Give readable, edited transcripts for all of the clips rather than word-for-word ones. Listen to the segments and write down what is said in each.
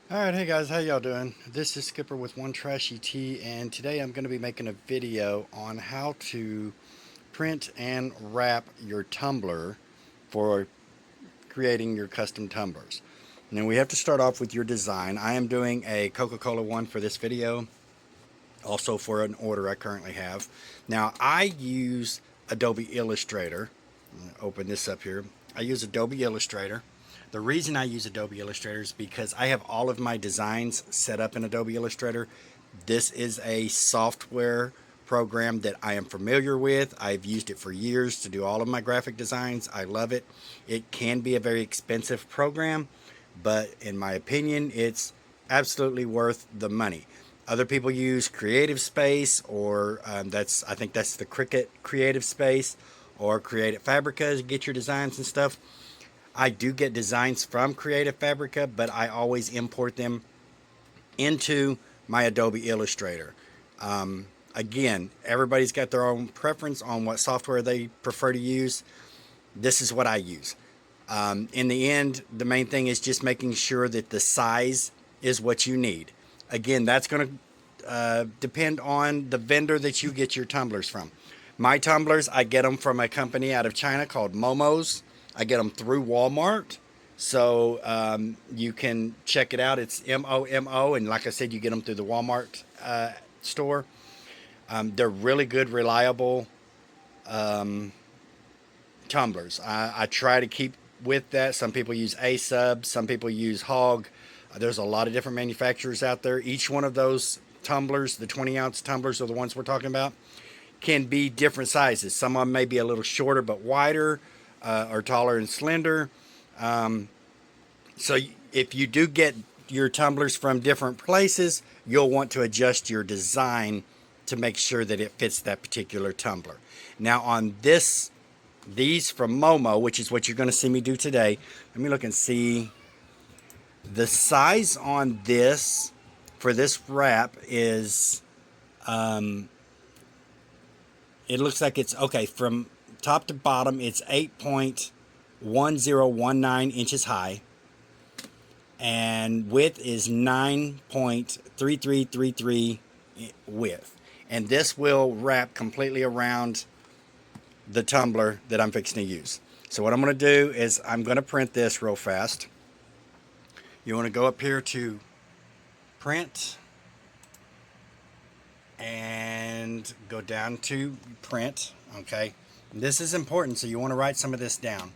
Alright, hey guys, how y'all doing? This is Skipper with One Trashy Tee, and today I'm going to be making a video on how to print and wrap your tumbler for creating your custom tumblers. Now we have to start off with your design. I am doing a Coca-Cola one for this video, also for an order I currently have. Now I use Adobe Illustrator. Open this up here. I use Adobe Illustrator. The reason I use Adobe Illustrator is because I have all of my designs set up in Adobe Illustrator. This is a software program that I am familiar with. I've used it for years to do all of my graphic designs. I love it. It can be a very expensive program, but in my opinion, it's absolutely worth the money. Other people use Creative Space, or I think that's the Cricut Creative Space, or Creative Fabrica to get your designs and stuff. I do get designs from Creative Fabrica, but I always import them into my Adobe Illustrator. Again, everybody's got their own preference on what software they prefer to use. This is what I use. In the end, the main thing is just making sure that the size is what you need. Again, that's going to depend on the vendor that you get your tumblers from. My tumblers, I get them from a company out of China called Momo's. I get them through Walmart. So you can check it out. It's MOMO. And like I said, you get them through the Walmart store. They're really good, reliable tumblers. I try to keep with that. Some people use A-Sub. Some people use Hog. There's a lot of different manufacturers out there. Each one of those tumblers, the 20-ounce tumblers are the ones we're talking about, can be different sizes. Some of them may be a little shorter but wider, or taller and slender. So if you do get your tumblers from different places, you'll want to adjust your design to make sure that it fits that particular tumbler. Now on these from Momo, which is what you're going to see me do today, let me look and see. The size on this for this wrap is, it looks like it's, okay, from top to bottom, it's 8.1019 inches high, and width is 9.3333 width. And this will wrap completely around the tumbler that I'm fixing to use. So what I'm going to do is I'm going to print this real fast. You want to go up here to print and go down to print. Okay, this is important, so you want to write some of this down.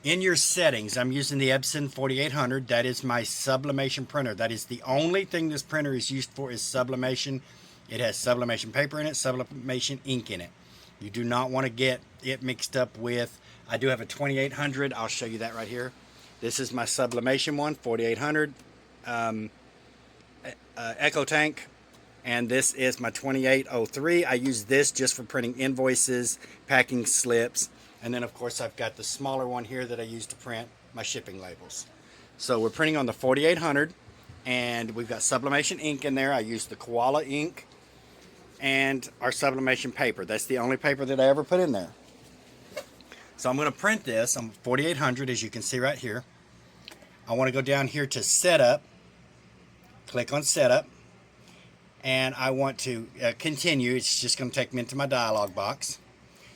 In your settings, I'm using the Epson 4800. That is my sublimation printer. That is the only thing this printer is used for, is sublimation. It has sublimation paper in it, sublimation ink in it. You do not want to get it mixed up with, I do have a 2800. I'll show you that right here. This is my sublimation one, 4800 Echo Tank. And this is my 2803. I use this just for printing invoices, packing slips, and then of course I've got the smaller one here that I use to print my shipping labels. So we're printing on the 4800, and we've got sublimation ink in there. I use the koala ink and our sublimation paper. That's the only paper that I ever put in there. So I'm going to print this on 4800, as you can see right here. I want to go down here to setup, click on setup, and I want to continue. It's just going to take me into my dialog box.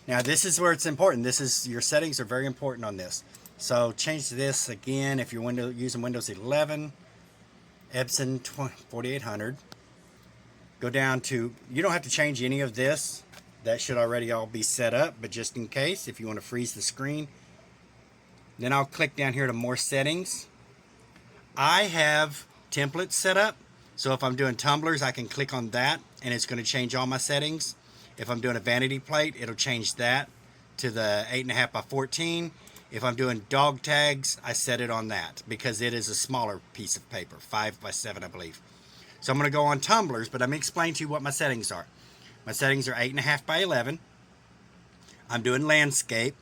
Now this is where it's important. Your settings are very important on this. So change this again if you're using Windows 11, Epson 4800. Go down to, you don't have to change any of this. That should already all be set up, but just in case, if you want to freeze the screen, then I'll click down here to more settings. I have templates set up. So if I'm doing tumblers, I can click on that and it's going to change all my settings. If I'm doing a vanity plate, it'll change that to the 8.5 by 14. If I'm doing dog tags, I set it on that because it is a smaller piece of paper, 5 by 7, I believe. So I'm going to go on tumblers, but let me explain to you what my settings are. My settings are 8.5 by 11. I'm doing landscape.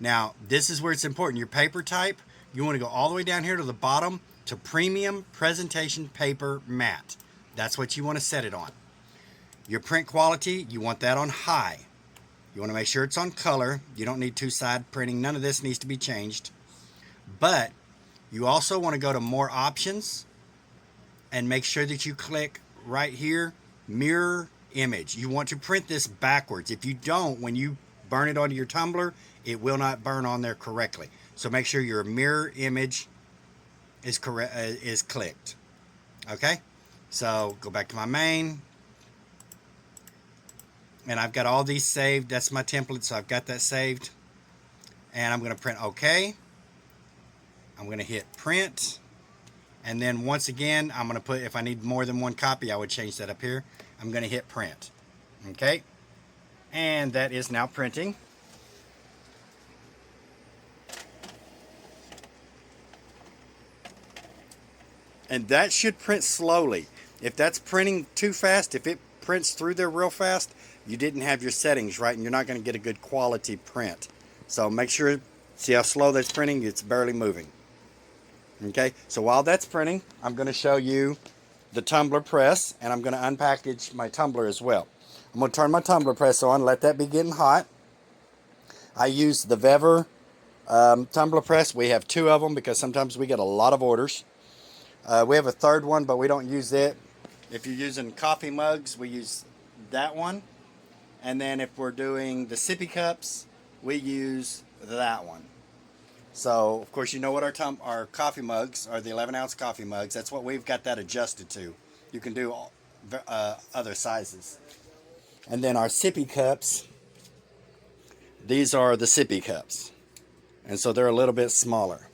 Now, this is where it's important. Your paper type, you want to go all the way down here to the bottom to premium presentation paper matte. That's what you want to set it on. Your print quality, you want that on high. You want to make sure it's on color. You don't need two-side printing. None of this needs to be changed. But you also want to go to more options and make sure that you click right here, mirror image. You want to print this backwards. If you don't, when you burn it onto your tumbler, it will not burn on there correctly. So make sure your mirror image is correct, is clicked. Okay, so go back to my main, and I've got all these saved. That's my template, so I've got that saved. And I'm going to print OK. I'm going to hit print. And then once again, I'm going to put, if I need more than one copy, I would change that up here. I'm going to hit print. Okay. And that is now printing. And that should print slowly. If that's printing too fast, if it prints through there real fast, you didn't have your settings right and you're not going to get a good quality print. So make sure, see how slow that's printing? It's barely moving. Okay, so while that's printing, I'm going to show you the tumbler press, and I'm going to unpackage my tumbler as well. I'm going to turn my tumbler press on, let that be getting hot. I use the Vever tumbler press. We have two of them because sometimes we get a lot of orders. We have a third one, but we don't use it. If you're using coffee mugs, we use that one. And then if we're doing the sippy cups, we use that one. So, of course, you know what our coffee mugs are, the 11-ounce coffee mugs. That's what we've got that adjusted to. You can do other sizes. And then our sippy cups, these are the sippy cups. And so they're a little bit smaller.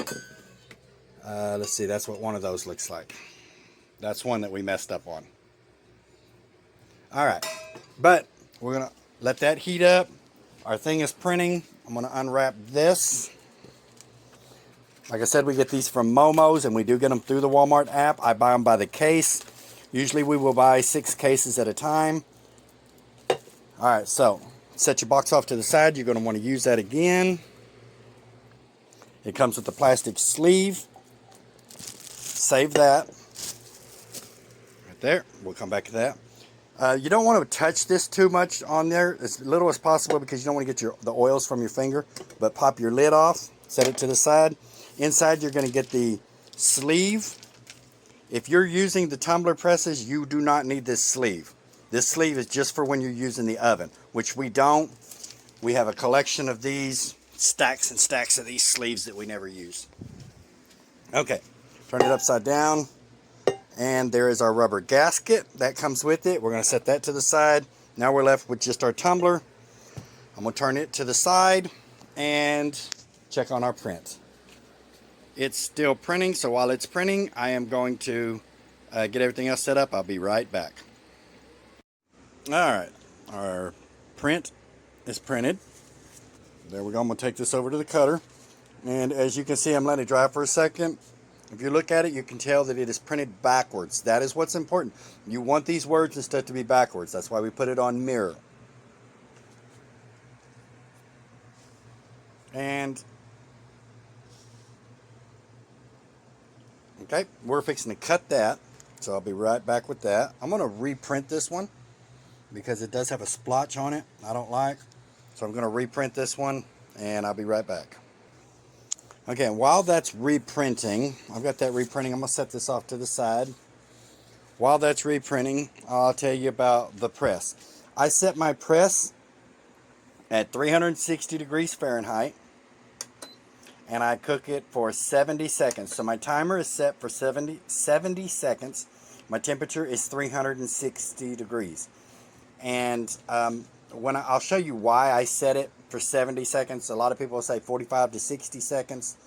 Let's see, that's what one of those looks like. That's one that we messed up on. All right, but we're going to let that heat up. Our thing is printing. I'm going to unwrap this. Like I said, we get these from Momo's, and we do get them through the Walmart app. I buy them by the case. Usually we will buy 6 cases at a time. All right, so set your box off to the side. You're going to want to use that again. It comes with the plastic sleeve. Save that. Right there. We'll come back to that. You don't want to touch this too much on there, as little as possible, because you don't want to get the oils from your finger. But pop your lid off. Set it to the side. Inside, you're going to get the sleeve. If you're using the tumbler presses, you do not need this sleeve. This sleeve is just for when you're using the oven, which we don't. We have a collection of these, stacks and stacks of these sleeves that we never use. Okay, turn it upside down. And there is our rubber gasket that comes with it. We're going to set that to the side. Now we're left with just our tumbler. I'm going to turn it to the side and check on our print. It's still printing, so while it's printing, I am going to get everything else set up. I'll be right back. Alright, our print is printed. There we go. I'm going to take this over to the cutter. And as you can see, I'm letting it dry for a second. If you look at it, you can tell that it is printed backwards. That is what's important. You want these words and stuff to be backwards. That's why we put it on mirror. And okay, we're fixing to cut that, so I'll be right back with that. I'm going to reprint this one because it does have a splotch on it I don't like. So I'm going to reprint this one, and I'll be right back. Okay, and while that's reprinting, I've got that reprinting. I'm going to set this off to the side. While that's reprinting, I'll tell you about the press. I set my press at 360 degrees Fahrenheit. And I cook it for 70 seconds. So my timer is set for 70 seconds. My temperature is 360 degrees. And I'll show you why I set it for 70 seconds. A lot of people say 45 to 60 seconds.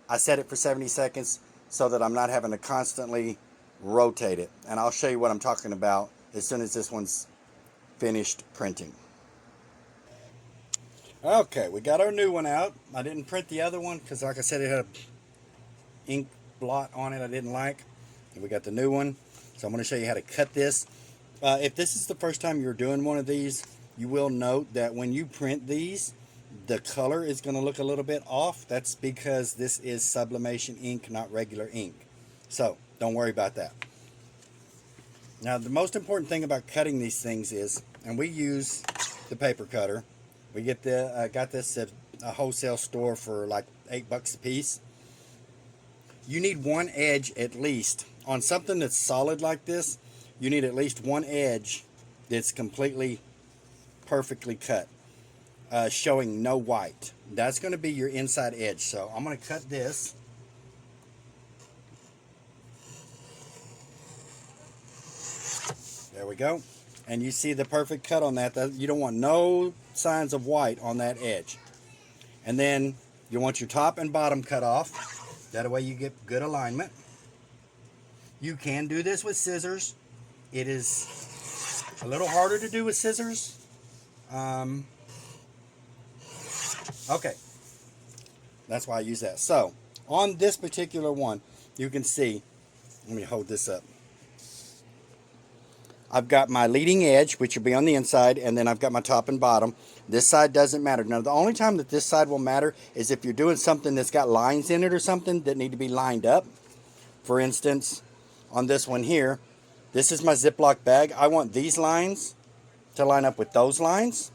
I set it for 70 seconds so that I'm not having to constantly rotate it. And I'll show you what I'm talking about as soon as this one's finished printing. Okay, we got our new one out. I didn't print the other one because, like I said, it had an ink blot on it I didn't like. And we got the new one. So I'm going to show you how to cut this. If this is the first time you're doing one of these, you will note that when you print these, the color is going to look a little bit off. That's because this is sublimation ink, not regular ink. So don't worry about that. Now, the most important thing about cutting these things is, and we use the paper cutter. We got this at a wholesale store for like $8 a piece. You need one edge at least on something that's solid like this, you need at least one edge that's completely perfectly cut, showing no white. That's going to be your inside edge. So I'm going to cut this. There we go. And you see the perfect cut on that. You don't want no signs of white on that edge. And then you want your top and bottom cut off. That way you get good alignment. You can do this with scissors. It is a little harder to do with scissors. Okay. That's why I use that. So, on this particular one, you can see, let me hold this up. I've got my leading edge, which will be on the inside, and then I've got my top and bottom. This side doesn't matter. Now, the only time that this side will matter is if you're doing something that's got lines in it or something that need to be lined up. For instance, on this one here, this is my Ziploc bag. I want these lines to line up with those lines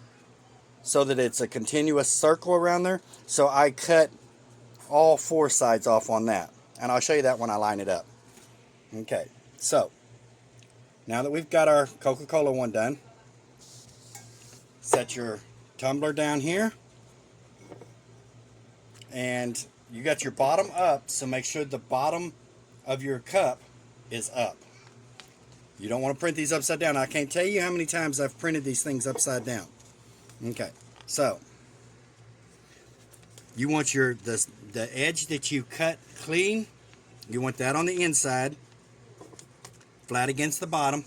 so that it's a continuous circle around there. So I cut all four sides off on that. And I'll show you that when I line it up. Okay, so now that we've got our Coca-Cola one done, set your tumbler down here. And you got your bottom up, so make sure the bottom of your cup is up. You don't want to print these upside down. I can't tell you how many times I've printed these things upside down. Okay, so you want the edge that you cut clean, you want that on the inside, flat against the bottom,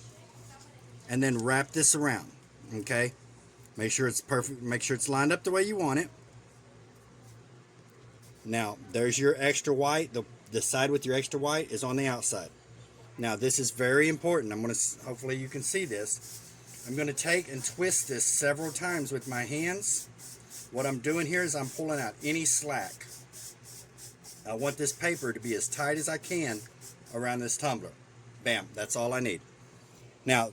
and then wrap this around. Okay, make sure it's perfect, make sure it's lined up the way you want it. Now there's your extra white. The side with your extra white is on the outside. Now this is very important. I'm going to, hopefully you can see this. I'm going to take and twist this several times with my hands. What I'm doing here is I'm pulling out any slack. I want this paper to be as tight as I can around this tumbler. Bam, that's all I need. Now,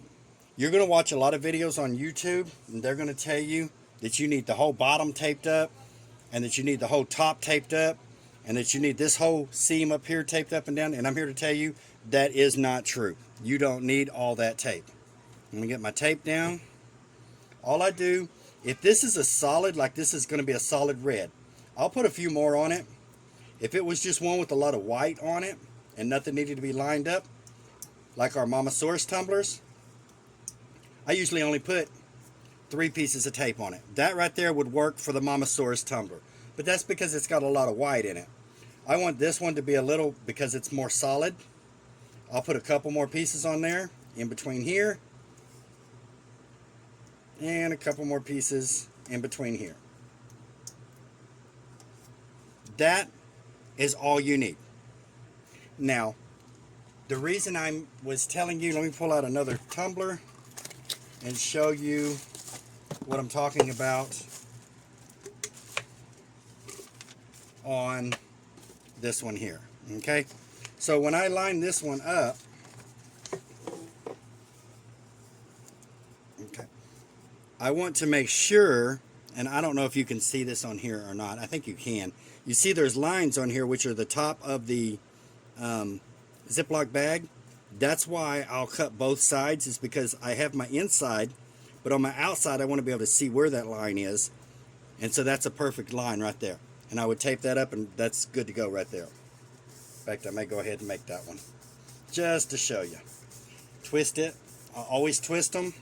you're going to watch a lot of videos on YouTube, and they're going to tell you that you need the whole bottom taped up, and that you need the whole top taped up, and that you need this whole seam up here taped up and down. And I'm here to tell you that is not true. You don't need all that tape. I'm going to get my tape down. All I do, if this is a solid, like this is going to be a solid red, I'll put a few more on it. If it was just one with a lot of white on it and nothing needed to be lined up, like our Mamasaurus tumblers, I usually only put 3 pieces of tape on it. That right there would work for the Mamasaurus tumbler, but that's because it's got a lot of white in it. I want this one to be a little, because it's more solid, I'll put a couple more pieces on there in between here, and a couple more pieces in between here. That is all you need. Now, the reason I was telling you, let me pull out another tumbler and show you what I'm talking about on this one here. Okay, so when I line this one up, okay, I want to make sure, and I don't know if you can see this on here or not. I think you can. You see there's lines on here which are the top of the Ziploc bag. That's why I'll cut both sides, is because I have my inside, but on my outside I want to be able to see where that line is. And so that's a perfect line right there. And I would tape that up, and that's good to go right there. In fact, I may go ahead and make that one just to show you. Twist it. I always twist them,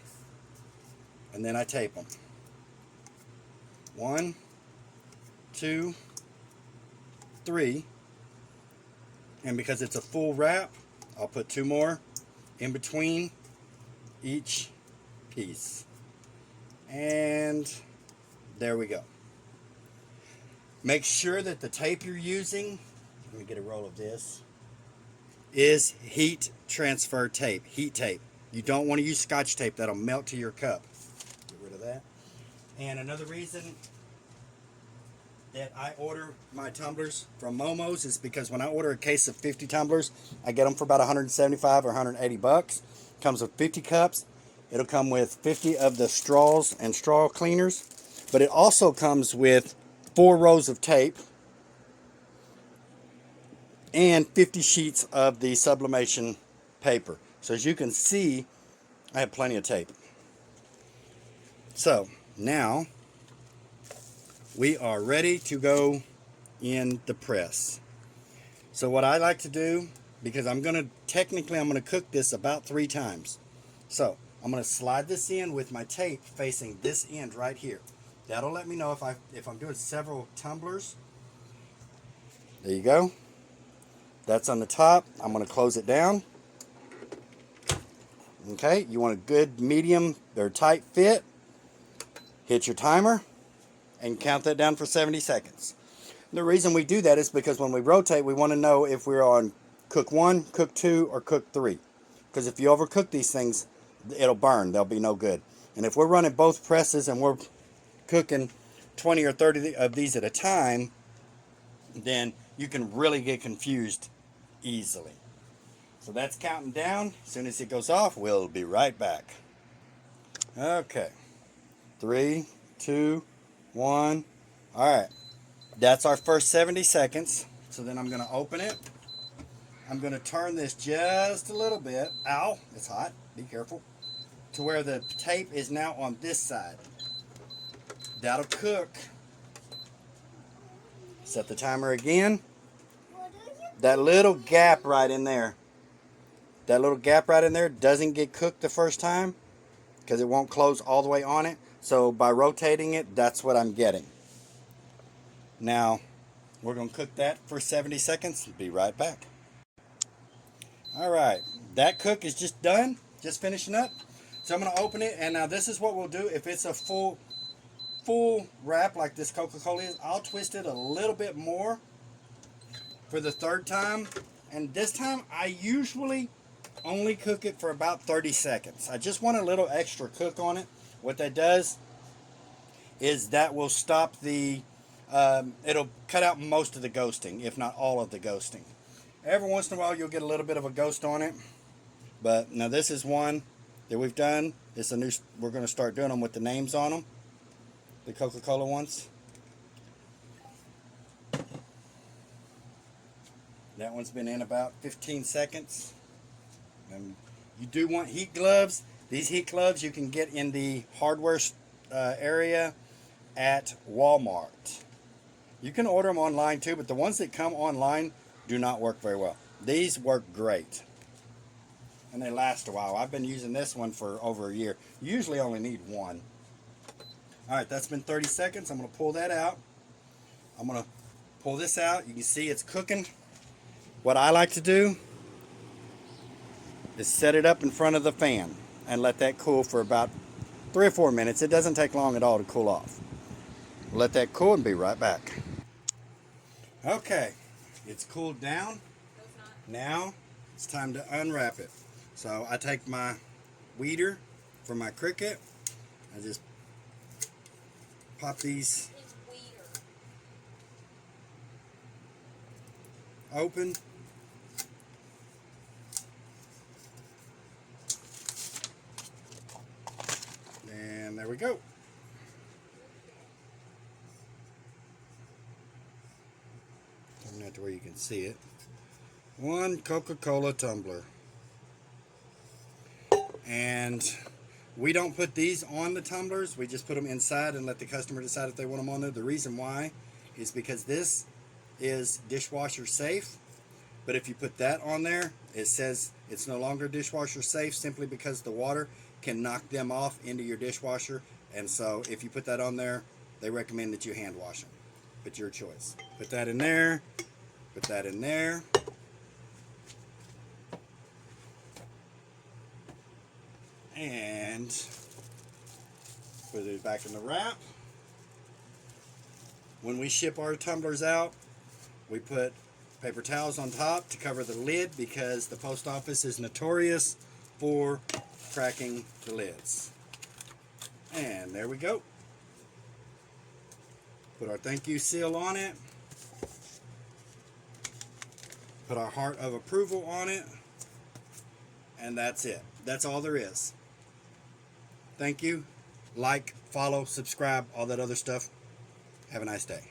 and then I tape them. 1, 2, 3. And because it's a full wrap, I'll put 2 more in between each piece. And there we go. Make sure that the tape you're using, let me get a roll of this, is heat transfer tape, heat tape. You don't want to use Scotch tape. That'll melt to your cup. Get rid of that. And another reason that I order my tumblers from Momo's is because when I order a case of 50 tumblers, I get them for about 175 or 180 bucks. Comes with 50 cups. It'll come with 50 of the straws and straw cleaners, but it also comes with 4 rows of tape, and 50 sheets of the sublimation paper. So as you can see, I have plenty of tape. So now we are ready to go in the press. So what I like to do, because I'm going to cook this about 3 times. So I'm going to slide this in with my tape facing this end right here. That'll let me know if I'm doing several tumblers. There you go. That's on the top. I'm going to close it down. Okay, you want a good medium or tight fit. Hit your timer and count that down for 70 seconds. The reason we do that is because when we rotate, we want to know if we're on cook 1, cook 2, or cook 3. Because if you overcook these things, it'll burn. They'll be no good. And if we're running both presses and we're cooking 20 or 30 of these at a time, then you can really get confused easily. So that's counting down. As soon as it goes off, we'll be right back. Okay. 3, 2, 1. All right. That's our first 70 seconds. So then I'm going to open it. I'm going to turn this just a little bit. Ow, it's hot. Be careful. To where the tape is now on this side. That'll cook. Set the timer again. That little gap right in there. That little gap right in there doesn't get cooked the first time because it won't close all the way on it. So by rotating it, that's what I'm getting. Now, we're going to cook that for 70 seconds. Be right back. All right, that cook is just done, just finishing up. So I'm going to open it, and now this is what we'll do. If it's a full wrap like this Coca-Cola is, I'll twist it a little bit more for the third time. And this time, I usually only cook it for about 30 seconds. I just want a little extra cook on it. What that does is that will stop the, it'll cut out most of the ghosting, if not all of the ghosting. Every once in a while you'll get a little bit of a ghost on it. But now this is one that we've done. It's a new, we're going to start doing them with the names on them. The Coca-Cola ones. That one's been in about 15 seconds. And you do want heat gloves. These heat gloves you can get in the hardware area at Walmart. You can order them online too, but the ones that come online do not work very well. These work great. And they last a while. I've been using this one for over a year. You usually only need one. Alright, that's been 30 seconds. I'm going to pull that out. I'm going to pull this out. You can see it's cooking. What I like to do is set it up in front of the fan and let that cool for about 3 or 4 minutes. It doesn't take long at all to cool off. Let that cool and be right back. Okay, it's cooled down. Now it's time to unwrap it. So I take my weeder from my Cricut. I just pop these open. And there we go. Turn that to where you can see it. One Coca-Cola tumbler. And we don't put these on the tumblers. We just put them inside and let the customer decide if they want them on there. The reason why is because this is dishwasher safe. But if you put that on there, it says it's no longer dishwasher safe simply because the water can knock them off into your dishwasher. And so if you put that on there, they recommend that you hand wash them. But your choice. Put that in there. Put that in there. And put it back in the wrap. When we ship our tumblers out, we put paper towels on top to cover the lid because the post office is notorious for cracking the lids. And there we go. Put our thank you seal on it. Put our heart of approval on it. And that's it. That's all there is. Thank you. Like, follow, subscribe, all that other stuff. Have a nice day.